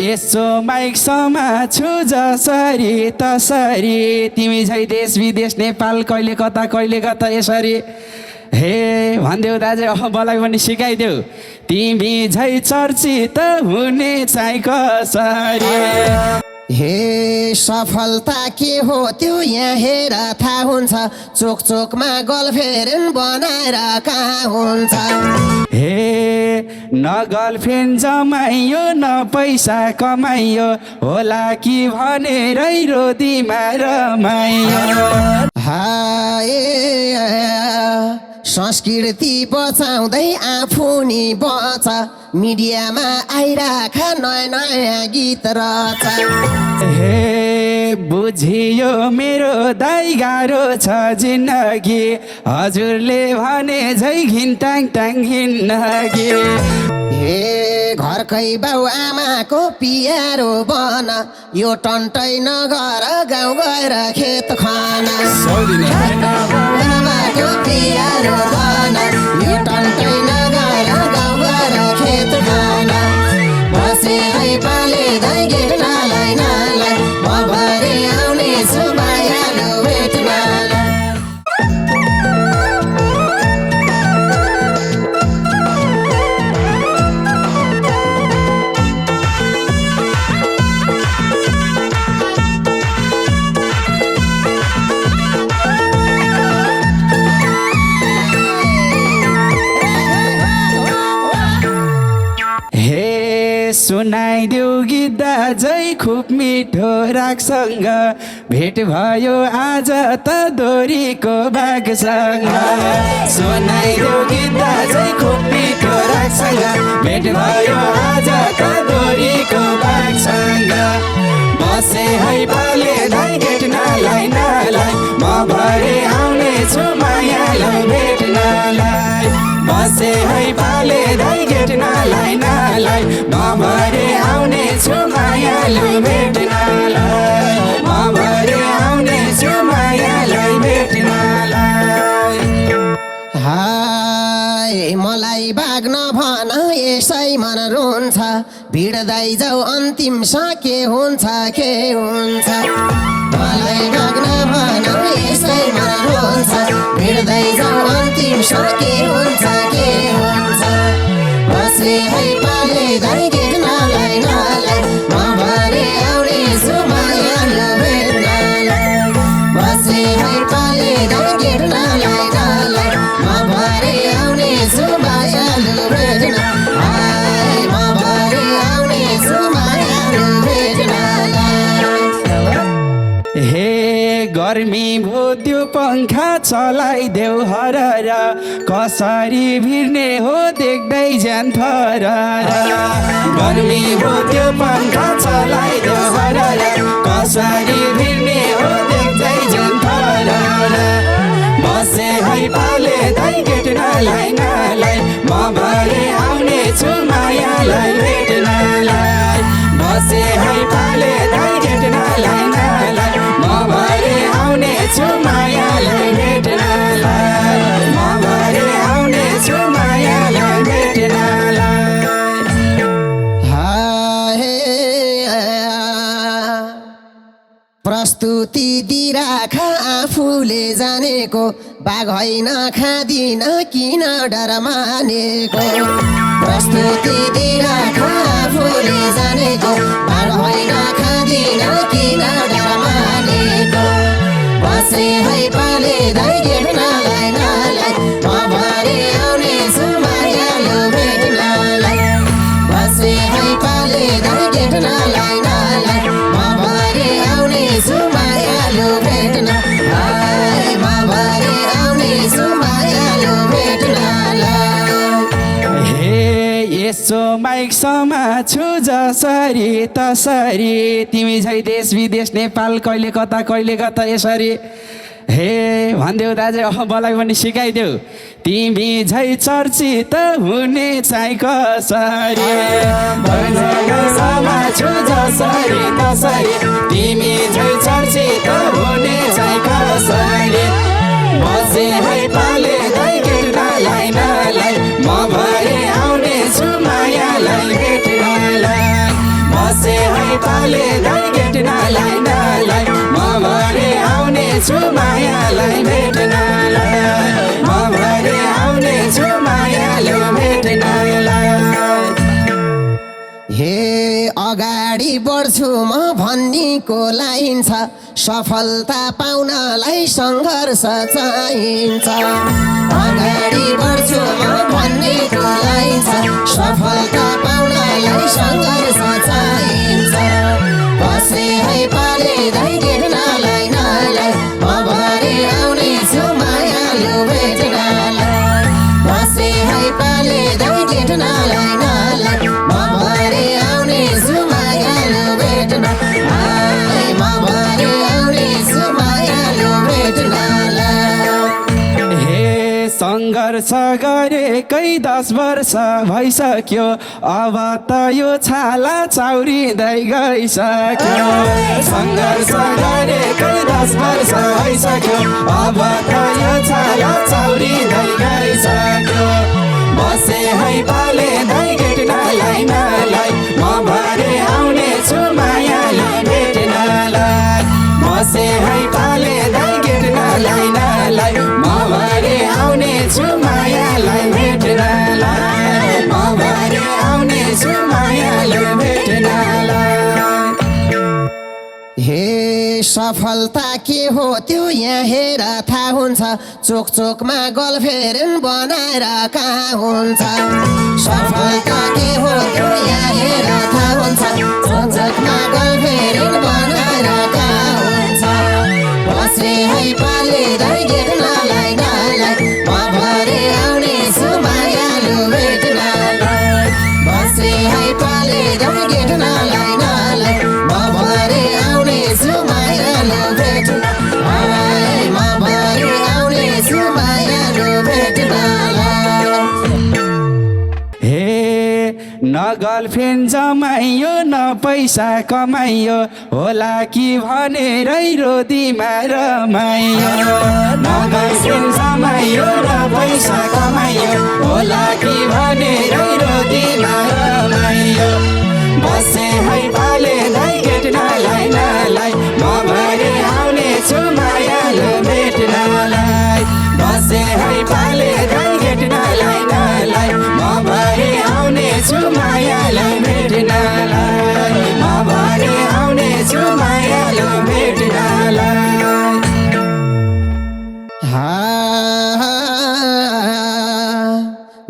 यसो माइक समाछु जसरी तसरी तिमी झै देश विदेश नेपाल कहिले कता यसरी हे भनिदेऊ दाजु मलाई पनि सिकाइदेऊ तिमी झै चर्चित हुने चाहिँ कसरी हे सफलता के हो त्यो यहाँ हेर थाहा हुन्छ चोक चोकमा गर्लफ्रेन्ड बनाएर कहाँ हुन्छ हे न गर्लफ्रेन्ड जमाइयो न पैसा कमाइयो होला कि भनेरै रोदीमा रमाइयो हाय संस्कृति बचाउँदै आफू नि बचा मिडियामा आइराख नयाँ नयाँ गीत रच हे बुझियो मेरो दाइ गाह्रो छ जिन्दगी हजुरले भने झै घिनटाङ टाङ हिँड्नगी हे घरकै बाउ आमाको पियारो बन यो टन्टै नगर गाउँ गएर खेत खाना आमाको पियारो बन यो टन्टै नगर गाउँ गएर खेत खाना बसे है पाले दै गेट नालाई नालाई म भरे आउने छु मायालु भेट्नलाई सुनाइदेऊ गीत दाजै खुब मिठो रागसँग भेट भयो आज त दोरीको बाघसँग सुनाइदेऊ गीत दाजै खुब मिठो रागसँग भेट भयो आज त दोरीको बाघसँग बसे है पाले दाइ गेट नालाई नालाई म भरे आउने छु मायालो भेट्नलाई बसे है पाले दाइ गेट नालाई नालाई म भरे आउने छु मायालो भेट्नलाई म भरे आउने छु मायालो भेट्नलाई हाय मलाई भाग्न भन यसै मन रुन्छ भिड्दै जाऊ अन्तिम के हुन्छ मलाई भाग्न भन यसै मन रुन्छ भिड्दै जाऊ अन्तिम के हुन्छ बसे है पाले दाइ गेट नालाई नालाई म भरे आउने छु मायालो भेट्नलाई बसे है पाले दाइ गेट नालाई नालाई म भरे आउने छु मायालो भेट्नलाई म भरे आउने छु मायालो भेट्नलाई हे गर्मी भोद्यो पंखा चलाइदेऊ हरर कसरी भिर्ने हो देख्दै ज्यान थरर गर्मी भोद्यो पंखा चलाइदेऊ हरर कसरी भिर्ने हो देख्दै ज्यान थरर बसे है पाले दाइ गेट नालाई नालाई म भरे आउने छु मायालाई भेट्नलाई बसे है पाले दाइ गेट नालाई नालाई म भरे आउने छु मायालाई भेट्नलाई म भरे आउने छु मायालाई भेट्नलाई हाय प्रस्तुति दिराख आफूले जानेको बाघ होइन खादिन किन डर मानेको प्रस्तुति दिराख आफूले जानेको बाघ होइन खादिन किन डर मानेको बसे है पाले दाइ गेट नालाई नालाई म भरे आउने छु मायालो भेट्नलाई बसे है पाले दाइ गेट नालाई नालाई म भरे आउने छु मायालो भेट्नलाई म भरे आउने छु मायालो भेट्नलाई हे यसो माइक समाछु जसरी तसरी तिमी झै देश विदेश नेपाल कहिले कता यसरी हे भनिदेऊ दाजु मलाई पनि सिकाइदेऊ तिमी झै चर्चित हुने चाहिँ कसरी समाछु जसरी तसरी तिमी झै चर्चित हुने चाहिँ कसरी बसे है पाले दाइ गेट नालाई नालाई म भरे आउने छु मायालाई भेट्नलाई बसे पाले दाइ भेट्नलाई नलाई म भरे आउने छु मायालाई भेट्नलाई म भरे आउने छु मायाले भेट्नलाई हे अगाडि बढ्छु म भन्नेको लाइन छ सफलता पाउनलाई सङ्घर्ष चाहिन्छ अगाडि बढ्छु म भन्नेको लाइन छ सफलता पाउनलाई सङ्घर्ष चाहिन्छ बसे है पाले दाइ भेट्नलाई नलाई म भरे आउने छु मायालु भेट्नलाई बसे है पाले दाइ भेट्नलाई नलाई म भरे आउने छु मायालु भेट्नलाई म भरे आउने छु मायालु भेट्नलाई हे सङ्घर्ष गरेकै 10 वर्ष भइसक्यो अब त यो छाला चाउरिँदै गइसक्यो सङ्घर्ष गरेकै 10 वर्ष भइसक्यो अब त यो छाला चाउरिँदै गइसक्यो बसे है पाले दाइ भेट्नलाई नलाई म भरे आउने छु मायालाई भेट्नलाई बसे है पाले दाइ भेट्नलाई नलाई म भरे आउने छु मायालाई भेट्नलाई म भरे आउने छु मायालाई भेट्नलाई हे सफलता के हो त्यो यहाँ हेर थाहा हुन्छ चोक चोकमा गर्लफ्रेन्ड बनाएर कहाँ हुन्छ सफलता के हो त्यो यहाँ हेर थाहा हुन्छ चोक चोकमा गर्लफ्रेन्ड बनाएर कहाँ हुन्छ बसे है पाले दाइ भेट्नलाई नलाई म भरे आउने छु मायालु भेट्नलाई बसे है पाले दाइ भेट्नलाई नलाई म भरे आउने छु मायालु भेट्नलाई म भरे आउने छु मायालु भेट्नलाई हे न गर्लफ्रेन्ड जमाइयो न पैसा कमाइयो होला कि भनेरै रोदीमा रमाइयो न गर्लफ्रेन्ड जमाइयो न पैसा कमाइयो होला कि भनेरै रोदीमा रमाइयो बसे है पाले दाइ भेट्नलाई नलाई म भरे आउने छु मायाले भेट्नलाई बसे है पाले दाइ भेट्नलाई नलाई म भरे आउने छु मायाले भेट्नलाई म भरे आउने छु मायाले भेट्नलाई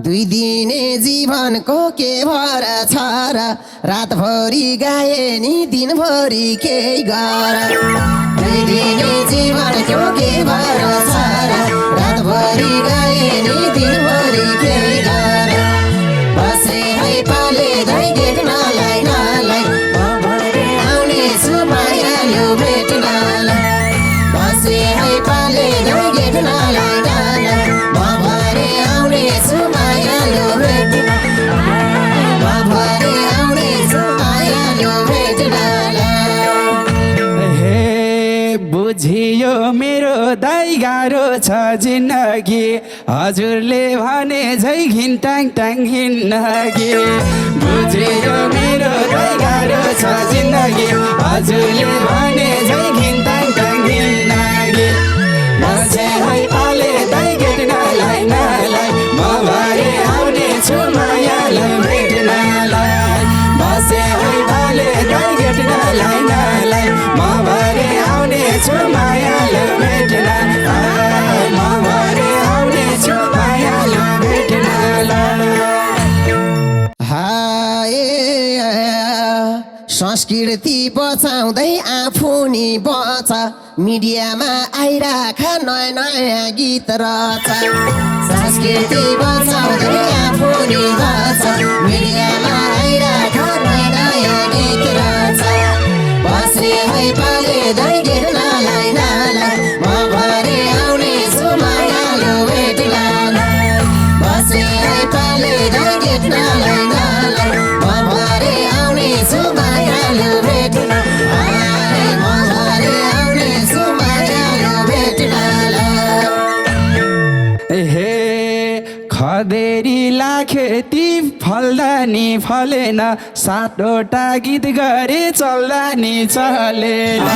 दुई दिने जीवनको के भर छ र रातभरि गाए नि दिनभरि के गर दुई दिने जीवनको के भर छ र रातभरि गाए नि दिनभरि के गर बसे है पाले दाइ भेट्नलाई नलाई म भरे आउने छु मायालु भेट्नलाई बसे है पाले दाइ भेट्नलाई नलाई म भरे आउने छु मायालु भेट्नलाई म भरे आउने छु मायालु भेट्नलाई हे बुझियो मेरो दाइ गाह्रो छ जिन्दगी हजुरले भने झै घिनटाङ टाङ हिँड्नगी बुझियो मेरो दाइ गाह्रो छ जिन्दगी हजुरले भने झै घिनटाङ टाङ हिँड्नगी बसे है पाले दाइ भेट्नलाई नलाई म भरे आउने छु मायालाई भेट्नलाई बसे है पाले दाइ भेट्नलाई नलाई म भरे आउने छु मायालाई भेट्नलाई म भरे आउने छु मायालाई भेट्नलाई हाय संस्कृति बचाउँदै आफू नि बच मिडियामा आइराख नयाँ नयाँ गीत रच संस्कृति बचाउँदै आफू नि बच मिडियामा आइराख नयाँ नयाँ गीत रच बसे है पाले दाइ भेट्नलाई नलाई म भरे आउने छु मायालु भेट्नलाई बसे है पाले दाइ भेट्नलाई नलाई म भरे आउने छु मायालु भेट्नलाई म भरे आउने छु मायालु भेट्नलाई हे खदेरी लाखेती फल्दा नि फलेन सातवटा गीत गरे चल्दा नि चलेन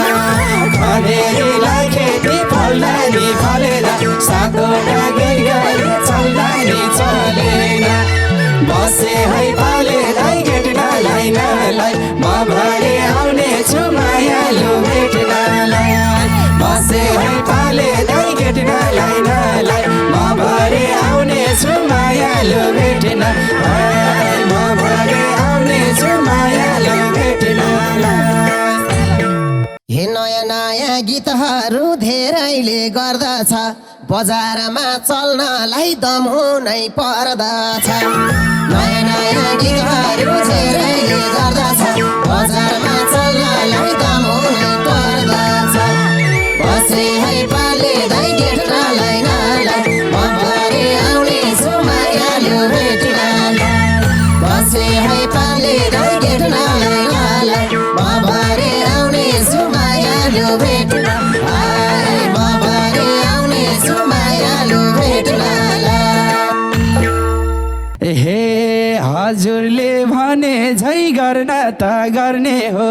खडेरीलाई खेती फल्दा नि फलेन सातवटा गीत गरे चल्दा नि चलेन बसे है पाले दाइ भेट्नलाई नलाई म भरे आउने छु मायालु भेट्नलाई बसे है पाले दाइ भेट्नलाई नलाई म भरे आउने छु मायालु भेट्नलाई म भरे आउने छु मायालु भेट्नलाई हे नयाँ नयाँ गीतहरू धेरैले गर्दछ बजारमा चल्नलाई दम हुनै पर्दछ नयाँ नयाँ गीतहरू धेरैले गर्दछ बजारमा चल्नलाई दम हुनै पर्दछ बसे है पाले दाइ भेट्नलाई नलाई म भरे आउने छु मायालु भेट्नलाई बसे है पाले दाइ भेट्नलाई नलाई म भरे आउने छु मायालु भेट्नलाई म भरे आउने छु मायालु भेट्नलाई हे हजुरले भने झै गर्न त गर्ने हो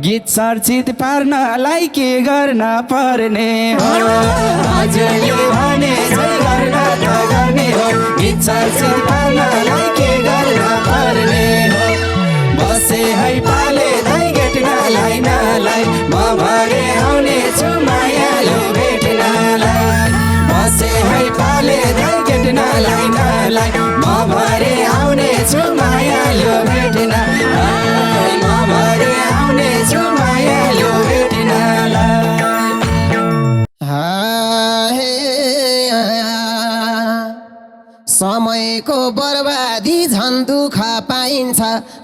गीत चर्चित पार्नलाई के गर्न पर्ने हो हजुरले भने झै गर्न त गर्ने हो गीत चर्चित पार्नलाई के गर्न पर्ने हो बसे है पाले दाइ भेट्नलाई नलाई म भरे आउने छु मायालु भेट्नलाई बसे है पाले दाइ भेट्नलाई नलाई म भरे आउने छु मायालु भेट्नलाई म भरे आउने छु मायालु भेट्नलाई समयको बर्बादी झन् दुःख पाइन्छ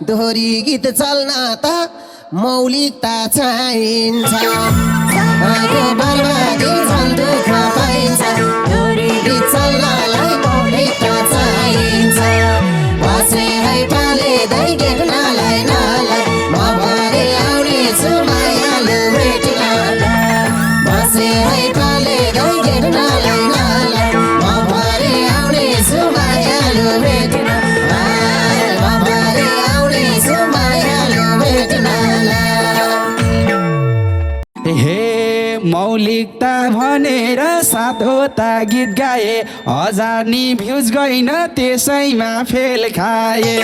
दोहोरी गीत चल्न त मौलिकता चाहिन्छ समयको बर्बादी झन् दुःख पाइन्छ दोहोरी गीत चल्नलाई मौलिकता चाहिन्छ बसे है पाले दाइ भेट्नलाई नलाई म भरे आउने छु मायालु भेट्नलाई बसे है पाले दाइ भेट्नलाई नलाई म भरे आउने छु मायालु भेट्नलाई म भरे आउने छु मायालु भेट्नलाई हे मौलिकता भनेर सातवटा गीत गाए हजार नि भ्युज गइन त्यसैमा फेल खाए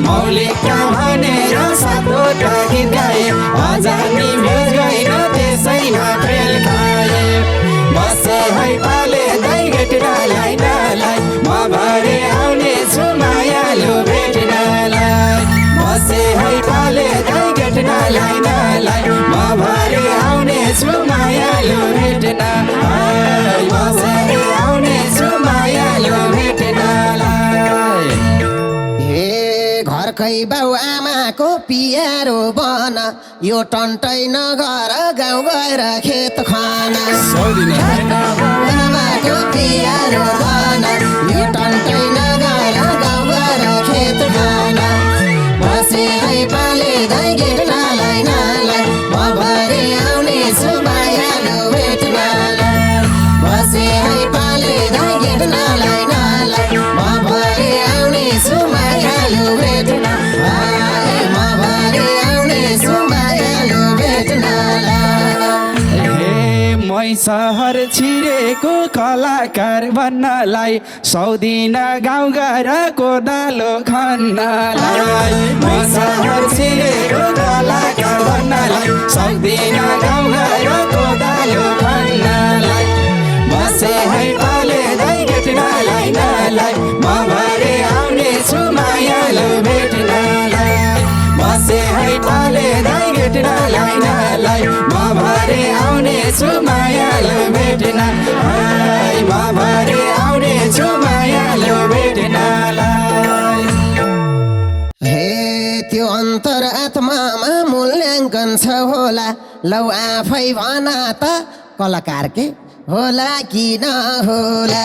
मौलिकता भनेर सातवटा गीत गाए हजार नि भ्युज गइन त्यसैमा फेल खाए बसे है पाले दाइ भेट्नलाई नलाई म भरे आउने छु मायालु भेट्नलाई बसे है पाले दाइ भेट्नलाई नलाई म भरे आउने छु मायालु भेट्नलाई म भरे आउने छु मायालु भेट्नलाई हे घरकै बाउ आमाको पियारो बन यो टन्टै नगर गाउँ गएर खेत खाना आमाको पियारो बन यो टन्टै नगर गाउँ गएर खेत खाना बसे है पाले दाइ भेट्नलाई नलाई म भरे आउने छु मायालु भेट्नलाई बसे है पाले दाइ भेट्नलाई नलाई म भरे आउने छु मायालु भेट्नलाई म भरे आउने छु मायालु भेट्नलाई हे मै सहर छिरेको कलाकार बन्नलाई 100 दिन गाउँ गएर कोदालो खन्नलाई म सहर छिरेको कलाकार बन्नलाई 100 दिन गाउँ गएर कोदालो खन्नलाई बसे है पाले दाइ भेट्नलाई नलाई म भरे आउने छु मायालु भेट्नलाई बसे है पाले दाइ भेट्नलाई नलाई म भरे आउने छु मायालु भेट्नलाई म भरे आउने छु मायालु भेट्नलाई हे त्यो अन्तर आत्मामा मूल्याङ्कन छ होला लौ आफै भन त कलाकार के होला कि नहोला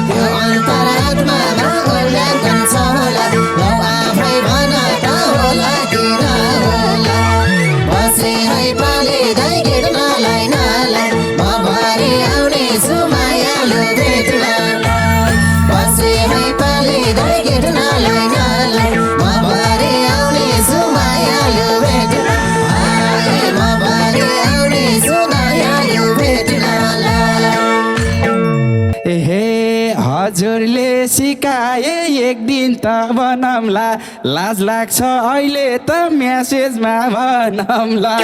त्यो अन्तर आत्मामा मूल्याङ्कन छ होला लौ आफै भन त होला कि नहोला बसे है पाले दाइ भेट्नलाई नलाई म भरे आउने छु मायालु भेट्नलाई बसे है पाले दाइ भेट्नलाई नलाई सिकाए एक दिन त बनमला लाज लाग्छ अहिले त म्यासेजमा भनमला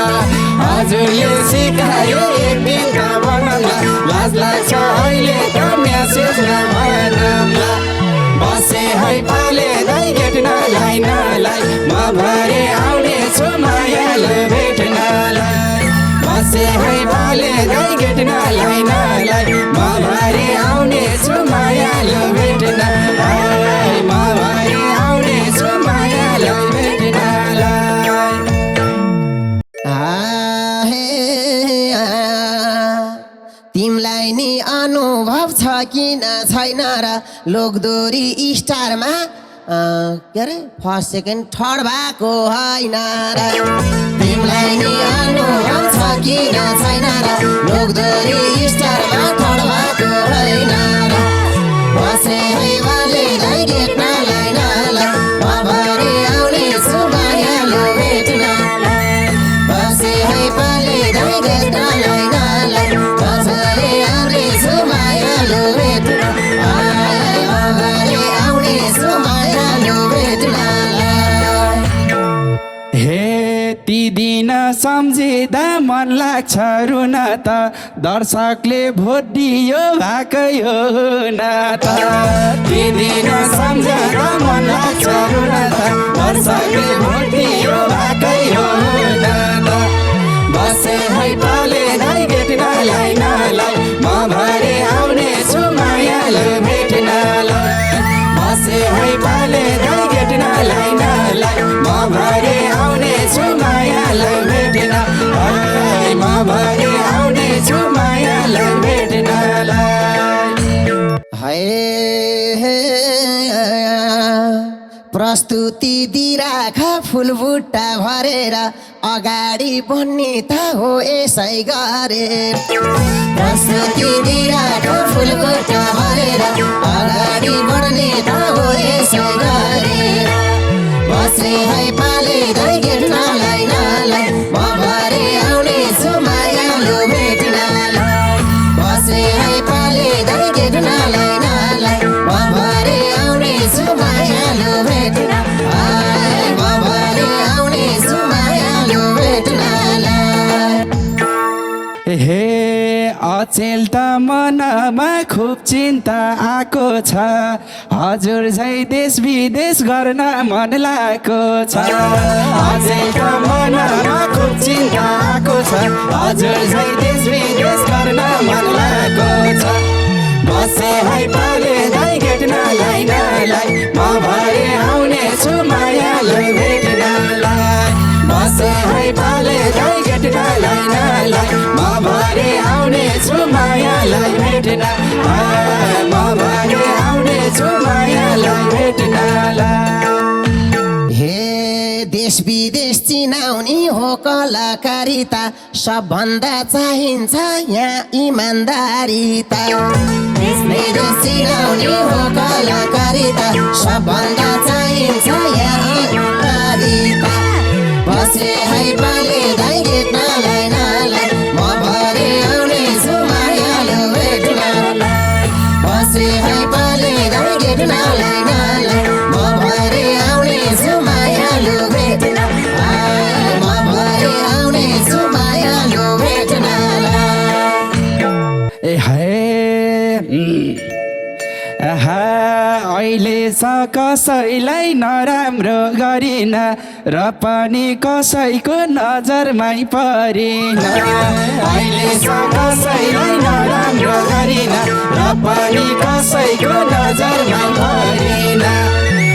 हजुरले सिकाए एक दिन त बनमला लाज लाग्छ अहिले त म्यासेजमा भनमला बसे है पाले दाइ भेट्नलाई नलाई म भरे आउने छु मायाले भेट्नलाई बसे है पाले दाइ भेट्नलाई नलाई म भरे आउने छु मायाले भेट्नलाई म भरे आउने छु मायाले भेट्नलाई तिमलाई नि अनुभव छ किन छैन र लोकदोरी स्टारमा के अरे फर्स्ट सेकेन्ड थर्ड भएको होइन र तिमलाई नि अनुभव छ किन छैन र लोकदोरी स्टारमा थर्ड भएको होइन र बसे है वालेलाई भेट्नलाई नलाई म भरे आउने छु मायालु भेट्नलाई बसे है वालेलाई भेट्नलाई नलाई म भरे आउने छु मायालु भेट्नलाई म भरे आउने छु मायालु भेट्नलाई हे ती दिन सम्झिँदा मन लाग्छ रुन त दर्शकले भोट दियो भएकै हो न त ती दिन सम्झिँदा मन लाग्छ रुन त दर्शकले भोट दियो भएकै हो न त बसे है पाले दाइ भेट्नलाई नलाई म भरे आउने छु मायाले भेट्नलाई बसे है पाले दाइ भेट्नलाई नलाई म भरे आउने छु मायाले भेट्नलाई म भरे आउने छु मायाले भेट्नलाई प्रस्तुति दिइराख फुलबुट्टा भरेर अगाडि बढ्ने त हो यसै गरे प्रस्तुति दिइराख फुलबुट्टा भरेर अगाडि बढ्ने त हो यसै गरे बसे है पाले दाइ भेट्नलाई नलाई म भरे आउने छु मायालु भेट्नलाई बसे है पाले दाइ भेट्नलाई नलाई म भरे आउने छु मायालु भेट्नलाई म भरे आउने छु मायालु भेट्नलाई हे अचेल त मनमा खुब चिन्ता आएको छ हजुर झै देश विदेश गर्न मन लागेको छ अचेल त मनमा खुब चिन्ता आएको छ हजुर झै देश विदेश गर्न मन लागेको छ बसे है पाले दाइ भेट्नलाई नलाई म भरे आउने छु मायाले भेट्नलाई बसे है पाले दाइ भेट्नलाई नलाई म भरे आउने छु मायालाई भेट्नलाई म भरे आउने छु मायालाई भेट्नलाई हे देश विदेश चिनाउने हो कलाकारिता सबभन्दा चाहिन्छ यहाँ इमान्दारिता देश विदेश चिनाउने हो कलाकारिता सबभन्दा चाहिन्छ यहाँ इमान्दारिता बसे है पाले दाइ भेट्नलाई नलाई म भरे आउने छु मायालु भेट्नलाई बसे है पाले दाइ भेट्नलाई नलाई म भरे आउने छु मायालु भेट्नलाई म भरे आउने छु मायालु भेट्नलाई अहिले कसैलाई नराम्रो गरिन र पनि कसैको नजरमै परिन अहिले कसैलाई नराम्रो गरिन र पनि कसैको नजरमै परिन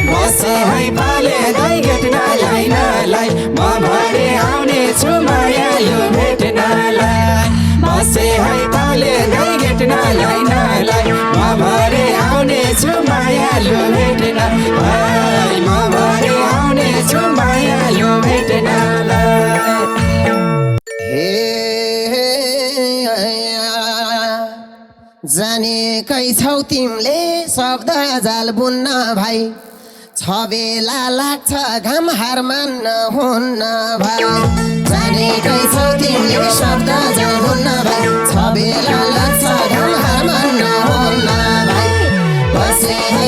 बसे है पाले दाइ भेट्नलाई नलाई म भरे आउने छु मायालु भेट्नलाई बसे है पाले दाइ भेट्नलाई नलाई म भरे आउने छु मायालु भेट्नलाई म भरे आउने छु मायालु भेट्नलाई जानेकै छौ तिमीले शब्द जाल बुन्न भाइ छ बेला लाग्छ घाम हार मान्न हुन्न भाइ जानेकै छौ तिमीले शब्द जाल बुन्न भाइ छ बेला लाग्छ घाम हार मान्न हुन्न भाइ बसे है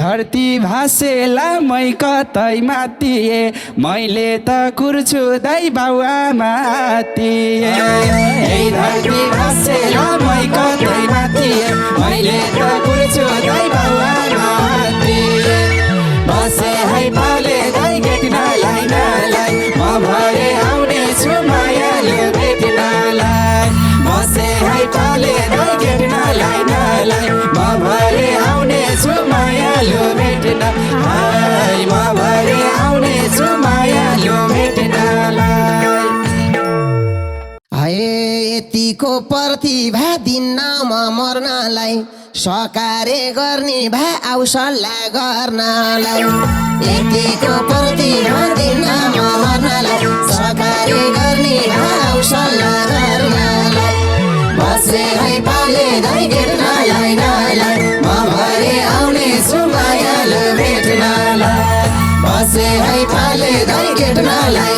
धरती भासेला मै कतै माथिए मैले त कुर्छु दाइ बाउ आमाथिए यही धरती भासेला मै कतै माथिए मैले त कुर्छु दाइ बाउ आमाथिए बसे है पाले दाइ भेट्नलाई नालाई म भरे आउने छु मायालु भेट्नलाई बसे है पाले दाइ भेट्नलाई नालाई म भरे आउने छु मायालु भेट्नलाई म भरे आउने छु मायालु भेट्नलाई हाय यतिको प्रतिभा दिन्न म मर्नलाई सकारे गर्ने भए आउ सल्लाह गर्नलाई यतिको प्रतिभा दिन्न म मर्नलाई सकारे गर्ने भए आउ सल्लाह गर्नलाई बसे है पाले दाइ भेट्नलाई नालाई म भरे आउने छु मायालु भेट्नलाई बसे है पाले दाइ भेट्नलाई